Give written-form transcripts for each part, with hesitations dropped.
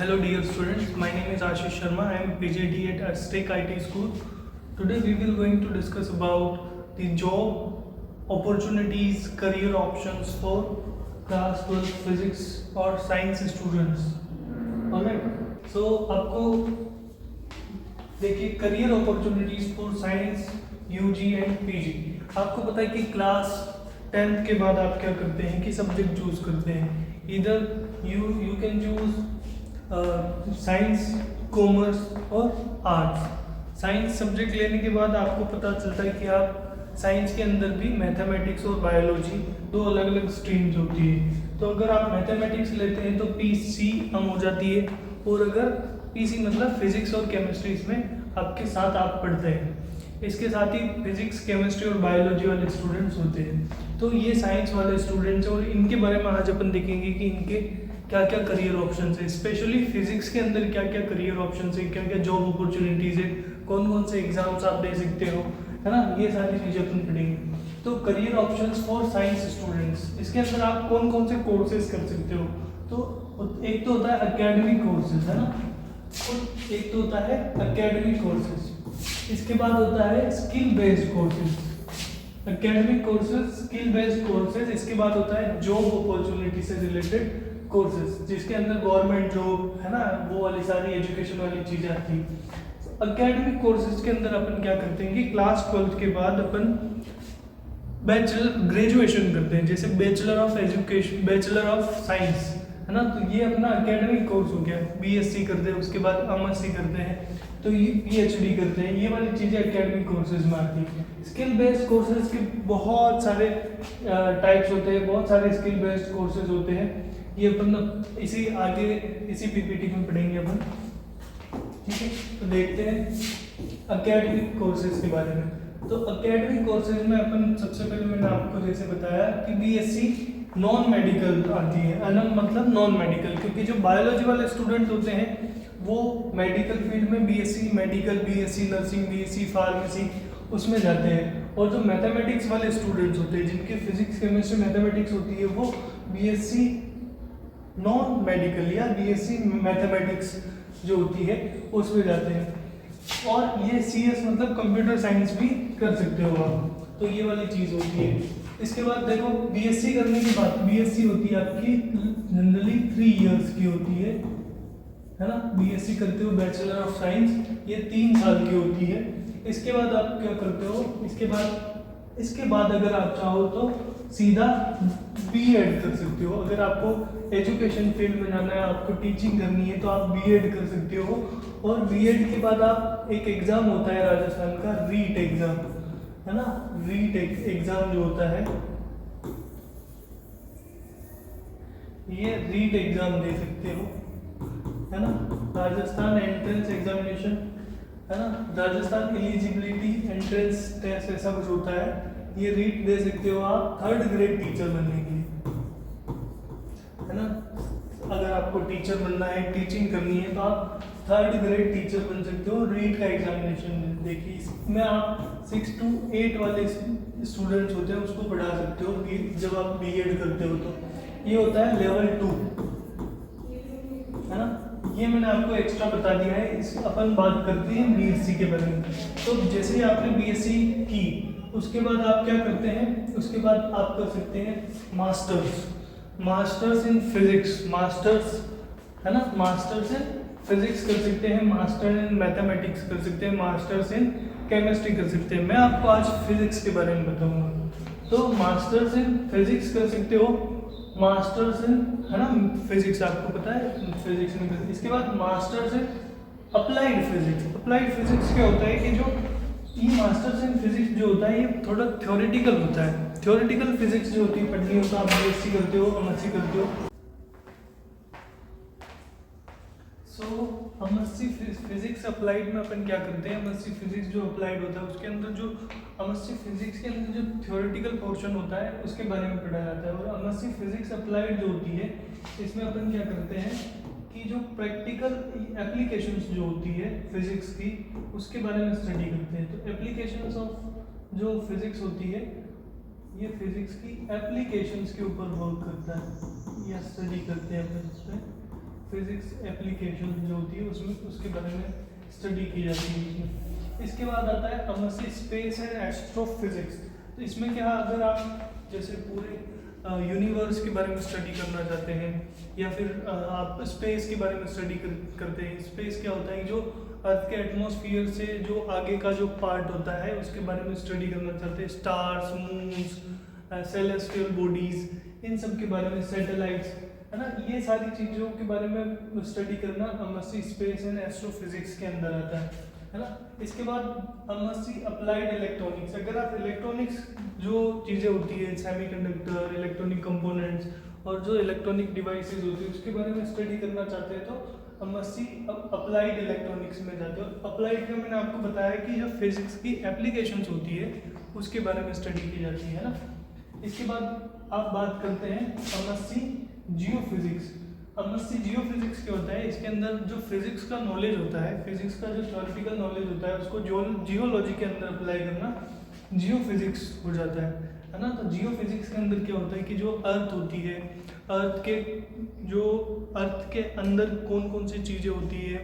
Hello dear students, my name is Ashish Sharma. I am PGD at Aztec IT School. Today we will going to discuss about the job opportunities, career options for class 12 physics or science students. Alright. So आपको देखिए career opportunities for science UG and PG. आपको पता है कि class 10th के बाद आप क्या करते हैं कि सब्जेक्ट चूज करते हैं। इधर you can choose science, commerce और आर्ट्स। साइंस सब्जेक्ट लेने के बाद आपको पता चलता है कि आप साइंस के अंदर भी मैथमेटिक्स और बायोलॉजी दो अलग अलग स्ट्रीम्स होती है। तो अगर आप मैथमेटिक्स लेते हैं तो पीसी हम हो जाती है, और अगर पीसी मतलब फिजिक्स और केमिस्ट्री इसमें आपके साथ आप पढ़ते हैं। इसके साथ ही फिजिक्स, केमिस्ट्री और बायोलॉजी वाले स्टूडेंट्स होते हैं। तो ये साइंस वाले स्टूडेंट्स और इनके बारे में आज अपन देखेंगे कि इनके क्या क्या करियर ऑप्शंस है। स्पेशली फिजिक्स के अंदर क्या क्या करियर ऑप्शंस है, क्या क्या जॉब अपॉर्चुनिटीज़ है, कौन कौन से एग्जाम्स आप दे सकते हो, है ना। ये सारी चीज़ें अपन पढ़ेंगे। तो career options for science students, इसके अंदर आप कौन कौन से कोर्सेज कर सकते हो। तो एक तो होता है एकेडमिक कोर्सेज, है ना, और एक तो होता है एकेडमिक कोर्सेज। इसके बाद होता है skill based courses, academic courses, skill based courses. इसके बाद होता है जॉब अपॉर्चुनिटी से रिलेटेड कोर्सेज, जिसके अंदर गवर्नमेंट जॉब, है ना, वो वाली सारी एजुकेशन वाली चीज़ें आती हैं। एकेडमिक कोर्सेज के अंदर अपन क्या करते हैं कि क्लास 12 के बाद अपन बैचलर ग्रेजुएशन करते हैं, जैसे bachelor of education, bachelor of science, है ना। तो ये अपना एकेडमिक कोर्स हो गया। बीएससी करते हैं, उसके बाद एमएससी करते हैं, तो ये पीएचडी करते हैं। ये वाली चीज़ें एकेडमिक कोर्सेज में आती हैं। स्किल बेस्ड कोर्सेज के बहुत सारे टाइप्स होते हैं, बहुत सारे स्किल बेस्ड कोर्सेज होते हैं। ये अपन इसी आगे इसी पीपीटी में पढ़ेंगे अपन, ठीक है। तो देखते हैं एकेडमिक कोर्सेज के बारे में। तो एकेडमिक कोर्सेज में अपन सबसे पहले मैंने आपको जैसे बताया कि बीएससी नॉन मेडिकल आती है। अनम मतलब नॉन मेडिकल, क्योंकि जो बायोलॉजी वाले स्टूडेंट होते हैं वो मेडिकल फील्ड में BSc medical, BSc nursing, BSc pharmacy उसमें जाते हैं। और जो मैथमेटिक्स वाले स्टूडेंट्स होते हैं, जिनके फिजिक्स, केमिस्ट्री, मैथमेटिक्स होती है, वो बीएससी नॉन मेडिकल या बीएससी मैथमेटिक्स जो होती है उसमें जाते हैं। और ये सीएस मतलब कंप्यूटर साइंस भी कर सकते हो आप। तो ये वाली चीज़ होती है। इसके बाद देखो बीएससी करने के बाद, बीएससी होती है आपकी जनरली 3 इयर्स की होती है ना। बीएससी करते हो बैचलर ऑफ साइंस, ये 3 साल की होती है। इसके बाद आप क्या करते हो, इसके बाद अगर आप चाहो तो सीधा बीएड कर सकते हो। अगर आपको एजुकेशन फील्ड में जाना है, आपको टीचिंग करनी है, तो आप बीएड कर सकते हो। और बीएड के बाद आप एक एग्ज़ाम होता है राजस्थान का, रीट एग्ज़ाम, है ना। रीट एग्ज़ाम जो होता है, ये रीट एग्ज़ाम दे सकते हो, है ना। राजस्थान एंट्रेंस एग्जामिनेशन, है ना, राजस्थान एलिजिबिलिटी एंट्रेंस टेस्ट ऐसा कुछ होता है। ये रीट दे सकते हो आप 3rd ग्रेड टीचर बनने के लिए, है ना। अगर आपको टीचर बनना है, टीचिंग करनी है, तो आप 3rd ग्रेड टीचर बन सकते हो। रीट का एग्जामिनेशन देखिए, इसमें आप 6 to 8 वाले स्टूडेंट्स होते हैं उसको पढ़ा सकते हो जब आप बीएड करते हो। तो ये होता है लेवल 2, है ना। ये मैंने आपको एक्स्ट्रा बता दिया है। इस अपन बात करते हैं बीएससी के बारे में। तो जैसे ही आपने बीएससी की, उसके बाद आप क्या करते हैं, उसके बाद आप कर सकते हैं मास्टर्स इन फिजिक्स, मास्टर्स, है ना, मास्टर्स इन फिजिक्स कर सकते हैं, मास्टर इन मैथमेटिक्स कर सकते हैं, मास्टर्स इन केमिस्ट्री कर सकते हैं। मैं आपको आज फिजिक्स के बारे में बताऊंगा। तो मास्टर्स इन फिजिक्स कर सकते हो, मास्टर्स इन, है ना, फिजिक्स आपको पता है फिजिक्स में। इसके बाद masters in applied physics. Applied physics क्या होता है कि जो ये मास्टर्स इन फिजिक्स जो होता है ये थोड़ा थ्योरेटिकल होता है। थ्योरेटिकल फिजिक्स जो होती है पढ़नी हो तो आप बीएससी करते हो, एमएससी करते हो। सो एमएससी फिजिक्स अप्लाइड में अपन क्या करते हैं, एमएससी फिजिक्स जो अप्लाइड होता है उसके अंदर जो एमएससी फिजिक्स के अंदर जो थ्योरेटिकल पोर्शन होता है उसके बारे में पढ़ाया जाता है। और एमएससी फिजिक्स अप्लाइड जो होती है इसमें अपन क्या करते हैं कि जो प्रैक्टिकल एप्लीकेशंस जो होती है फिजिक्स की उसके बारे में स्टडी करते हैं। तो एप्लीकेशंस ऑफ जो फिजिक्स होती है ये फिजिक्स की एप्लीकेशंस के ऊपर वर्क करता है, या स्टडी करते हैं अपन इस पर। फिजिक्स एप्लीकेशन जो होती है उसमें उसके बारे में स्टडी की जाती है इसमें। इसके बाद आता है एमएससी स्पेस एंड एस्ट्रोफिजिक्स। तो इसमें क्या, अगर आप जैसे पूरे यूनिवर्स के बारे में स्टडी करना चाहते हैं या फिर आप स्पेस के बारे में स्टडी करते हैं। स्पेस क्या होता है, जो अर्थ के एटमॉस्फेयर से जो आगे का जो पार्ट होता है उसके बारे में स्टडी करना चाहते हैं। स्टार्स, मून्स, सेलेस्टियल बॉडीज, इन सब के बारे में, सैटेलाइट्स, है ना, ये सारी चीज़ों के बारे में स्टडी करना एमएससी स्पेस एंड एस्ट्रोफिजिक्स के अंदर आता है ना। इसके बाद एमएससी अप्लाइड इलेक्ट्रॉनिक्स। अगर आप इलेक्ट्रॉनिक्स जो चीज़ें होती है, सेमीकंडक्टर, इलेक्ट्रॉनिक कंपोनेंट्स और जो इलेक्ट्रॉनिक डिवाइसेस होती है उसके बारे में स्टडी करना चाहते हैं तो एमएससी अप्लाइड इलेक्ट्रॉनिक्स में जाते हो। अप्लाइड का मैंने आपको बताया कि जो फिजिक्स की एप्लीकेशंस होती है उसके बारे में स्टडी की जाती है ना। इसके बाद आप बात करते हैं एमएससी जियोफिजिक्स। एमएससी जियोफिजिक्स क्या होता है, इसके अंदर जो फिजिक्स का नॉलेज होता है, फिजिक्स का जो थ्योरेटिकल नॉलेज होता है उसको जियोलॉजी के अंदर अप्लाई करना जियोफिजिक्स हो जाता है ना। तो जियोफिजिक्स के अंदर क्या होता है कि जो अर्थ होती है, अर्थ के अंदर कौन कौन सी चीज़ें होती है,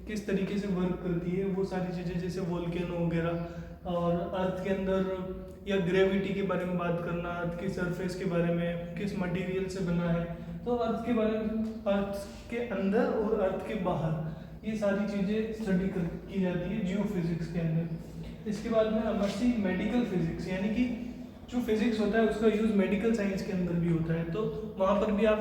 किस तरीके से वर्क करती है, वो सारी चीज़ें, जैसे वोल्केनो वगैरह, और अर्थ के अंदर या ग्रेविटी के बारे में बात करना, अर्थ की सरफेस के बारे में, किस मटेरियल से बना है, तो अर्थ के बारे में, अर्थ के अंदर और अर्थ के बाहर, ये सारी चीज़ें स्टडी की जाती है जियोफिजिक्स के अंदर। इसके बाद में एमएससी मेडिकल फिजिक्स, यानी कि जो फिजिक्स होता है उसका यूज़ मेडिकल साइंस के अंदर भी होता है, तो वहाँ पर भी आप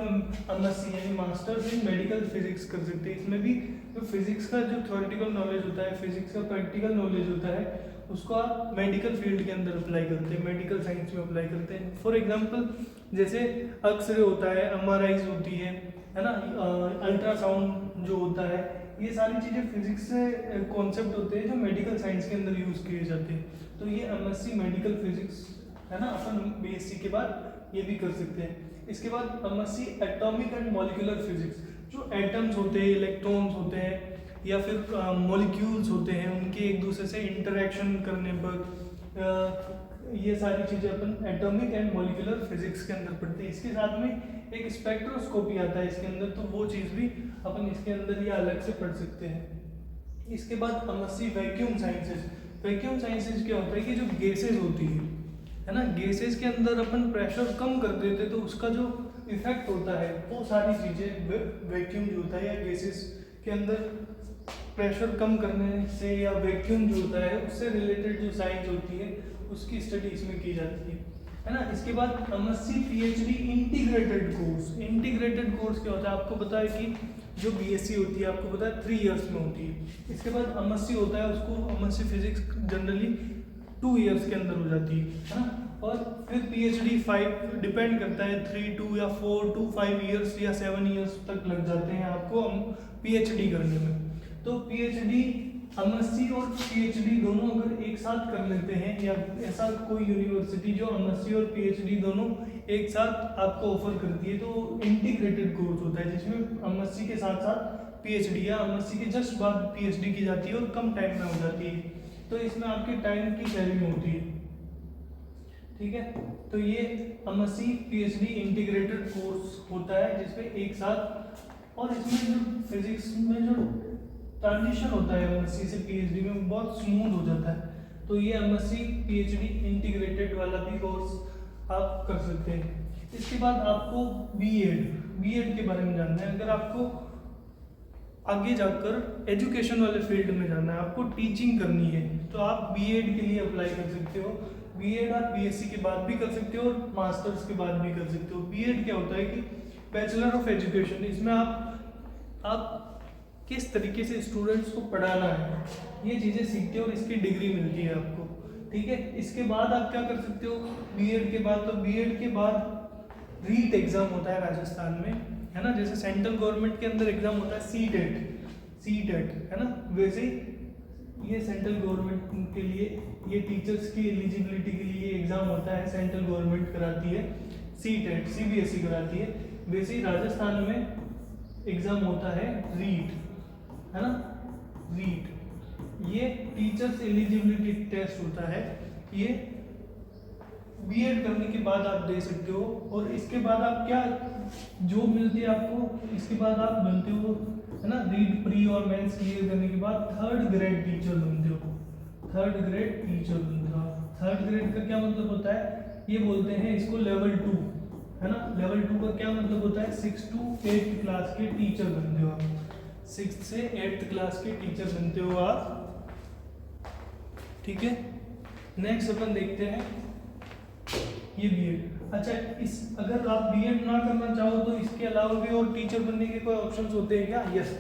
एमएससी यानी मास्टर्स इन मेडिकल फिजिक्स कर सकते हैं। इसमें भी जो फिजिक्स का जो थ्योरेटिकल नॉलेज होता है, फिजिक्स का प्रैक्टिकल नॉलेज होता है, उसको आप मेडिकल फील्ड के अंदर अप्लाई करते हैं, मेडिकल साइंस में अप्लाई करते हैं। फॉर एग्जांपल जैसे एक्सरे होता है, एमआरआईज होती है ना, अल्ट्रासाउंड जो होता है, ये सारी चीज़ें फिजिक्स से कॉन्सेप्ट होते हैं जो मेडिकल साइंस के अंदर यूज़ किए जाते हैं। तो ये एमएससी मेडिकल फिजिक्स है ना, अपन बीएससी के बाद ये भी कर सकते हैं। इसके बाद MSc atomic and molecular physics, जो एटम्स होते हैं, इलेक्ट्रॉन्स होते हैं या फिर मॉलिक्यूल्स होते हैं, उनके एक दूसरे से इंटरेक्शन करने पर ये सारी चीज़ें अपन एटॉमिक एंड मॉलिक्यूलर फिजिक्स के अंदर पढ़ते हैं। इसके साथ में एक स्पेक्ट्रोस्कोपी आता है इसके अंदर, तो वो चीज़ भी अपन इसके अंदर या अलग से पढ़ सकते हैं। इसके बाद MSc vacuum sciences. Vacuum sciences क्या होता है कि जो गैसेज होती है ना, गैसेज के अंदर अपन प्रेशर कम कर देते तो उसका जो इफेक्ट होता है वो सारी चीज़ें वैक्यूम जो होता है या गैसेज के अंदर प्रेशर कम करने से या वैक्यूम जो होता है उससे रिलेटेड जो साइंस होती है उसकी स्टडी इसमें की जाती है ना। इसके बाद MSc PhD integrated course. Integrated course क्या होता है, आपको पता है कि जो बीएससी होती है आपको पता है 3 इयर्स में होती है। इसके बाद एमएससी होता है, उसको एमएससी फिजिक्स जनरली 2 इयर्स के अंदर हो जाती है ना। और फिर पीएचडी 5 डिपेंड करता है, 3 2 या 4 to 5 इयर्स या 7 इयर्स तक लग जाते हैं आपको पीएचडी करने में। तो पीएचडी, एमएससी और पीएचडी दोनों अगर एक साथ कर लेते हैं, या ऐसा कोई यूनिवर्सिटी जो एमएससी और पीएचडी दोनों एक साथ आपको ऑफर करती है, तो इंटीग्रेटेड कोर्स होता है जिसमें एमएससी के साथ साथ पीएचडी या एमएससी के जस्ट बाद पीएचडी की जाती है और कम टाइम में हो जाती है। तो इसमें आपके टाइम की शेयरिंग होती है, ठीक है। तो ये एमएससी पीएचडी इंटीग्रेटेड कोर्स होता है जिसमें एक साथ, और इसमें जो फिजिक्स में जो ट्रांजिशन होता है एमएससी से पीएचडी में बहुत स्मूथ हो जाता है। तो ये एमएससी पीएचडी इंटीग्रेटेड वाला भी कोर्स आप कर सकते हैं। इसके बाद आपको बीएड के बारे में जानना है। अगर आपको आगे जाकर एजुकेशन वाले फील्ड में जाना है, आपको टीचिंग करनी है, तो आप बीएड के लिए अप्लाई कर सकते हो। बीएड आप बीएससी के बाद भी कर सकते हो और मास्टर्स के बाद भी कर सकते हो। बीएड क्या होता है कि बैचलर ऑफ एजुकेशन, इसमें आप किस तरीके से स्टूडेंट्स को पढ़ाना है ये चीज़ें सीखते हो और इसकी डिग्री मिलती है आपको, ठीक है। इसके बाद आप क्या कर सकते हो बीएड के बाद, तो बीएड के बाद रीट एग्ज़ाम होता है राजस्थान में, है ना। जैसे सेंट्रल गवर्नमेंट के अंदर एग्ज़ाम होता है सीटेट, है ना, वैसे ही ये सेंट्रल गवर्नमेंट के लिए, ये टीचर्स की एलिजिबिलिटी के लिए एग्ज़ाम होता है, सेंट्रल गवर्नमेंट कराती है। सीटेट सीबीएसई कराती है। वैसे ही राजस्थान में एग्ज़ाम होता है रीट, है ना, रीट। ये टीचर्स एलिजिबिलिटी टेस्ट होता है, ये बीएड करने के बाद आप दे सकते हो। और इसके बाद आप क्या जॉब मिलती है आपको, इसके बाद आप बनते हो, है ना, रीड प्री और मेंस क्लियर करने के बाद थर्ड ग्रेड टीचर बनते हो। थर्ड ग्रेड टीचर बनते हो। थर्ड ग्रेड का क्या मतलब होता है, ये बोलते हैं इसको लेवल 2, है ना। लेवल 2 का क्या मतलब होता है, 6 to 8 क्लास के टीचर बनते हो आप। 6 से 8 क्लास के टीचर बनते हो आप, ठीक है। नेक्स्ट अपन देखते हैं ये बीएड। अच्छा, इस अगर आप बीएड ना करना चाहो तो इसके अलावा भी और टीचर बनने के कोई ऑप्शंस होते हैं क्या? यस,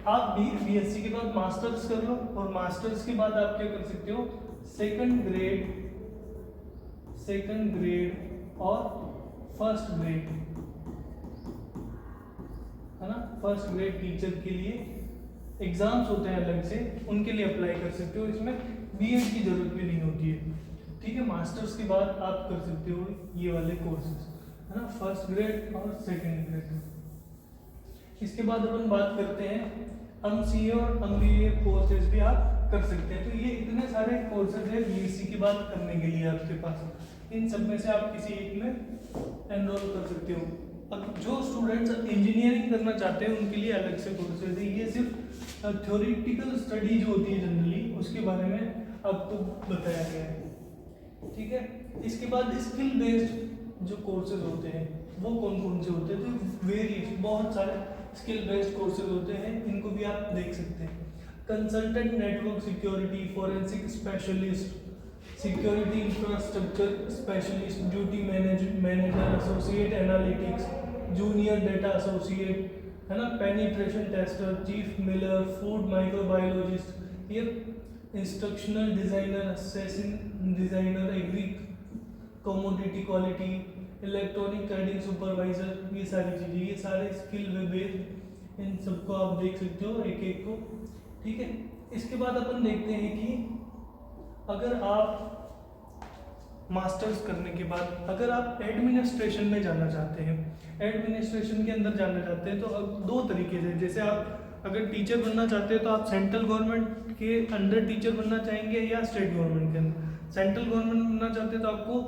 आप बीएससी के बाद मास्टर्स कर लो, और मास्टर्स के बाद आप क्या कर सकते हो, सेकंड ग्रेड और फर्स्ट ग्रेड, है ना, फर्स्ट ग्रेड टीचर के लिए एग्जाम्स होते हैं अलग से, उनके लिए अप्लाई कर सकते हो। इसमें बीएड की जरूरत भी नहीं होती है, ठीक है। मास्टर्स के बाद आप कर सकते हो ये वाले कोर्सेज, है ना, फर्स्ट ग्रेड और सेकंड ग्रेड। इसके बाद अपन बात करते हैं एमसीए और एमबीए कोर्सेज भी आप कर सकते हैं। तो ये इतने सारे कोर्सेज है बीएससी के बाद करने के लिए आपके पास, इन सब में से आप किसी एक में एनरोल कर सकते हो। अब जो स्टूडेंट्स इंजीनियरिंग करना चाहते हैं उनके लिए अलग से कोर्सेज है। ये सिर्फ थ्योरेटिकल स्टडी जो होती है जनरली, उसके बारे में आपको बताया गया है, ठीक है। इसके बाद स्किल बेस्ड जो कोर्सेज होते हैं वो कौन कौन से होते हैं, तो वेरियस बहुत सारे स्किल बेस्ड कोर्सेज होते हैं, इनको भी आप देख सकते हैं। Consultant network security, forensic specialist, security infrastructure specialist, duty manager, associate analytics, junior data associate, है ना, penetration tester, chief miller, food microbiologist, ये instructional designer, assessing designer, agri commodity quality, electronic trading supervisor, ये सारी चीज़ें, ये सारे skill based, इन सबको आप देख सकते हो एक एक को, ठीक है। इसके बाद अपन देखते हैं कि अगर आप मास्टर्स करने के बाद अगर आप एडमिनिस्ट्रेशन में जाना चाहते हैं, एडमिनिस्ट्रेशन के अंदर जाना चाहते हैं, तो अब दो तरीके से, जैसे आप अगर टीचर बनना चाहते हैं तो आप सेंट्रल गवर्नमेंट के अंडर टीचर बनना चाहेंगे या स्टेट गवर्नमेंट के अंदर। सेंट्रल गवर्नमेंट बनना चाहते हैं तो आपको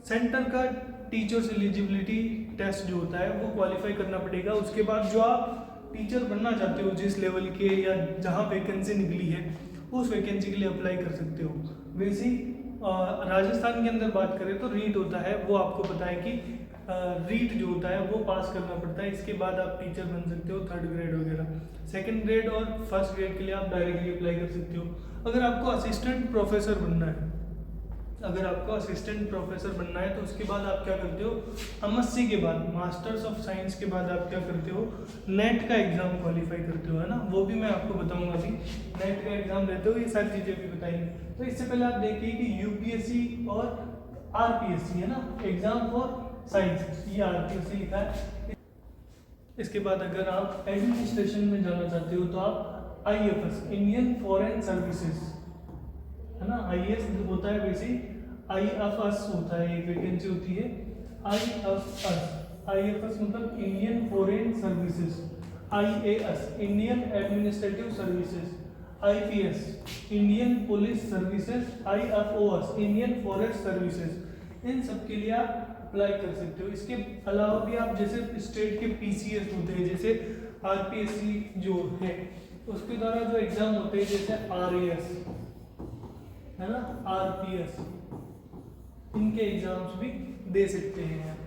सेंटर का टीचर्स एलिजिबिलिटी टेस्ट जो होता है वो क्वालिफाई करना पड़ेगा। उसके बाद जो आप टीचर बनना चाहते हो जिस लेवल के या जहाँ वैकेंसी निकली है उस वैकेंसी के लिए अप्लाई कर सकते हो। वैसे ही राजस्थान के अंदर बात करें तो रीट होता है, वो आपको पता है कि रीट जो होता है वो पास करना पड़ता है। इसके बाद आप टीचर बन सकते हो, थर्ड ग्रेड वगैरह। सेकंड ग्रेड और फर्स्ट ग्रेड के लिए आप डायरेक्टली अप्लाई कर सकते हो। अगर आपको असिस्टेंट प्रोफेसर बनना है, अगर आपको असिस्टेंट प्रोफेसर बनना है तो उसके बाद आप क्या करते हो, एमएससी के बाद, मास्टर्स ऑफ साइंस के बाद आप क्या करते हो, नेट का एग्जाम क्वालिफाई करते हो, है ना। वो भी मैं आपको बताऊंगा अभी, नेट का एग्जाम देते हो, ये सारी चीज़ें भी बताएंगे। तो इससे पहले आप देखिए कि यूपीएससी और आरपीएससी, है ना, एग्जाम फॉर साइंस, ये आरपीएससी लिखा है। इसके बाद अगर आप एडमिनिस्ट्रेशन में जाना चाहते हो तो आप आईएफएस, इंडियन फॉरेन सर्विसेज, है ना, आईएएस होता है, वैसे आईएफएस होता है, एक वैकेंसी होती है आईएफएस। आईएफएस मतलब Indian foreign services, IAS Indian administrative services, IPS Indian police services, IFoS Indian forest services. इन सब के लिए आप अप्लाई कर सकते हो। इसके अलावा भी आप जैसे स्टेट के पीसीएस होते हैं, जैसे आरपीएससी जो है उसके द्वारा जो एग्जाम होते हैं, जैसे आरएएस, है ना, आरपीएस, इनके एग्जाम्स भी दे सकते हैं,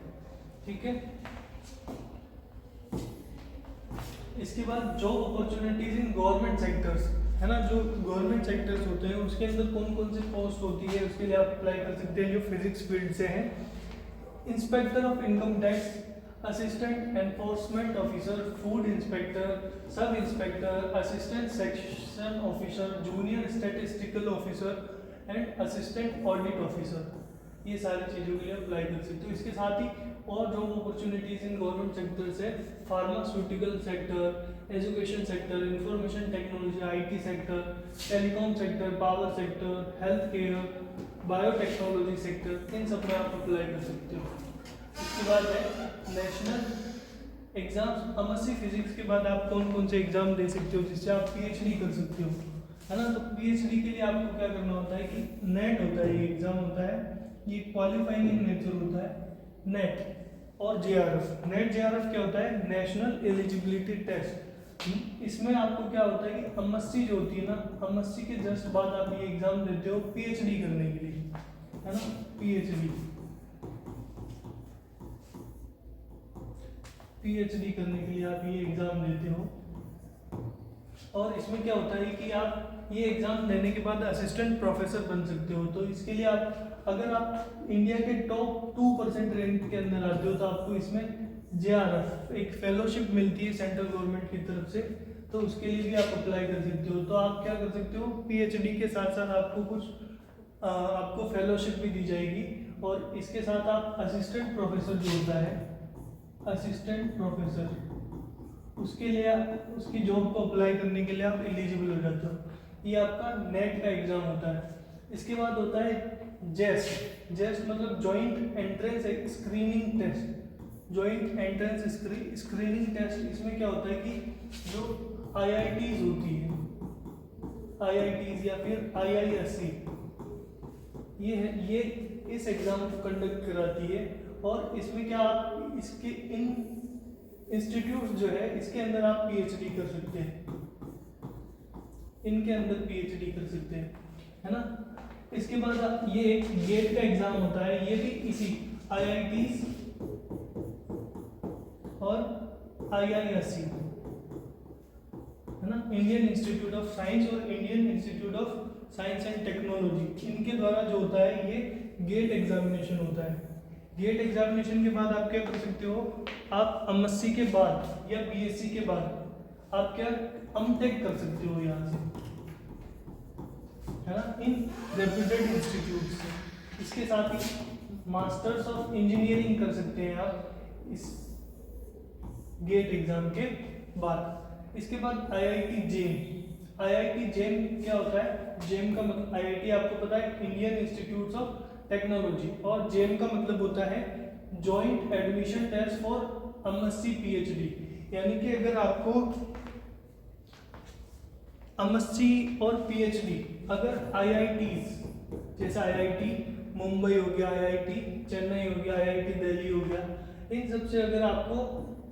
ठीक है। इसके बाद job opportunities in government sectors, है ना, जो गवर्नमेंट सेक्टर्स होते हैं उसके अंदर कौन कौन से पोस्ट होती है उसके लिए आप अप्लाई कर सकते हैं जो फिजिक्स फील्ड से हैं। Inspector of income tax, assistant enforcement officer, food inspector, sub inspector, assistant section officer, junior statistical officer and assistant audit officer, ये सारी चीज़ों के लिए अप्लाई कर सकते हो। इसके साथ ही और job opportunities in government sector से pharmaceutical sector, education sector, information technology, IT sector, telecom sector, power sector, health care, biotechnology sector, इन सब में आप अप्लाई कर सकते हो। इसके बाद है नेशनल एग्जाम्स, एमएससी फिजिक्स के बाद आप कौन कौन से एग्जाम दे सकते हो जिससे आप पीएचडी कर सकते हो, है ना। तो पीएचडी के लिए आपको क्या करना होता है कि नेट होता है, ये एग्जाम होता है ये क्वालिफाइंग इन नेचर होता है नेट और जेआरएफ। नेट जेआरएफ क्या होता है? National eligibility test. इसमें आपको क्या होता है कि एमएससी जो होती है ना, एमएससी के जस्ट बाद आप ये एग्जाम देते हो पीएचडी करने के लिए, है ना, पीएचडी करने के लिए आप ये एग्जाम देते हो। और इसमें क्या होता है कि आप ये एग्जाम देने के बाद असिस्टेंट प्रोफेसर बन सकते हो। तो इसके लिए आप, अगर आप इंडिया के टॉप 2% रैंक के अंदर आते हो तो आपको इसमें जेआरएफ एक फेलोशिप मिलती है सेंट्रल गवर्नमेंट की तरफ से, तो उसके लिए भी आप अप्लाई कर सकते हो। तो आप क्या कर सकते हो, पीएचडी के साथ साथ आपको कुछ आपको फेलोशिप भी दी जाएगी, और इसके साथ आप असिस्टेंट प्रोफेसर जो होता है, असिस्टेंट प्रोफेसर, उसके लिए उसकी जॉब को अप्लाई करने के लिए आप एलिजिबल हो जाते हो। ये आपका नेट का एग्जाम होता है। इसके बाद होता है जेस्ट। जेस्ट मतलब joint entrance screening test. Joint entrance screening test, इसमें क्या होता है कि जो आईआईटीज होती है, आईआईटीज या फिर आईआईएससी, ये इस एग्जाम को कंडक्ट कराती है। और इसमें क्या आप इसके इन इंस्टीट्यूट जो है इसके अंदर आप पीएचडी कर सकते हैं, इनके अंदर पीएचडी कर सकते हैं, है ना। इसके बाद ये एक गेट का एग्जाम होता है, ये भी इसी आईआईटीज और आईआईएससी, है ना, इंडियन इंस्टीट्यूट ऑफ साइंस और Indian Institute of science and technology, इनके द्वारा जो होता है ये गेट एग्जामिनेशन होता है। गेट एग्जामिनेशन के बाद आप क्या कर सकते हो, आप एमएससी के बाद या बीएससी के बाद आप क्या एमटेक कर सकते हो यहाँ से, है ना, इन रेप्यूटेड इंस्टीट्यूट से। इसके साथ ही मास्टर्स ऑफ इंजीनियरिंग कर सकते हैं आप इस गेट एग्जाम के बाद। इसके बाद आईआईटी जेम। आईआईटी जेम क्या होता है? जेम का मतलब, आईआईटी आपको पता है इंडियन इंस्टीट्यूट ऑफ टेक्नोलॉजी, और जेम का मतलब होता है joint admission test for MSc PhD. यानी कि अगर आपको एमएससी और पीएचडी, अगर आईआईटीज जैसे आईआईटी मुंबई हो गया, आईआईटी चेन्नई हो गया, आईआईटी दिल्ली हो गया, इन सब से अगर आपको,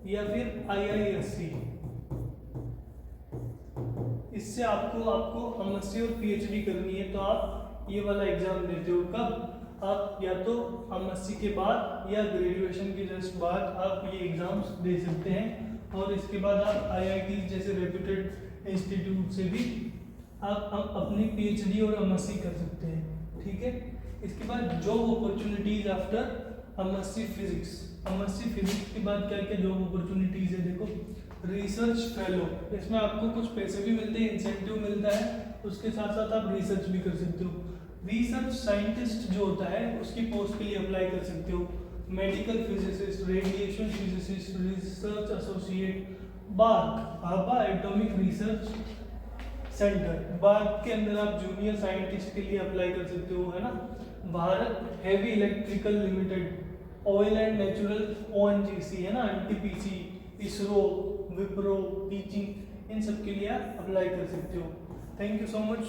या फिर आईआईएससी, इससे आपको एमएससी और पीएचडी करनी है, तो आप ये वाला एग्जाम देते हो। कब? आप या तो एमएससी के बाद या ग्रेजुएशन के जस्ट बाद आप ये एग्जाम्स दे सकते हैं, और इसके बाद आप आईआईटी जैसे रेप्यूटेड इंस्टीट्यूट से भी आप अपनी पीएचडी और एमएससी कर सकते हैं, ठीक है। इसके बाद job opportunities after MSc physics. MSc physics के बाद क्या क्या जॉब अपॉर्चुनिटीज है, देखो, रिसर्च फेलो, इसमें आपको कुछ पैसे भी मिलते हैं, इंसेंटिव मिलता है, उसके साथ साथ आप रिसर्च भी कर सकते हो। रिसर्च साइंटिस्ट जो होता है उसकी पोस्ट के लिए अप्लाई कर सकते हो। Medical physicist, radiation physicist, research associate, BARC, Bhabha atomic research centre, BARC के अंदर आप जूनियर साइंटिस्ट के लिए अप्लाई कर सकते हो, है ना। Bharat heavy electrical limited, oil and natural, ONGC, है ना, एनटीपीसी, इसरो, विप्रो, टीचिंग, इन सब के लिए आप अप्लाई कर सकते हो। Thank you so much.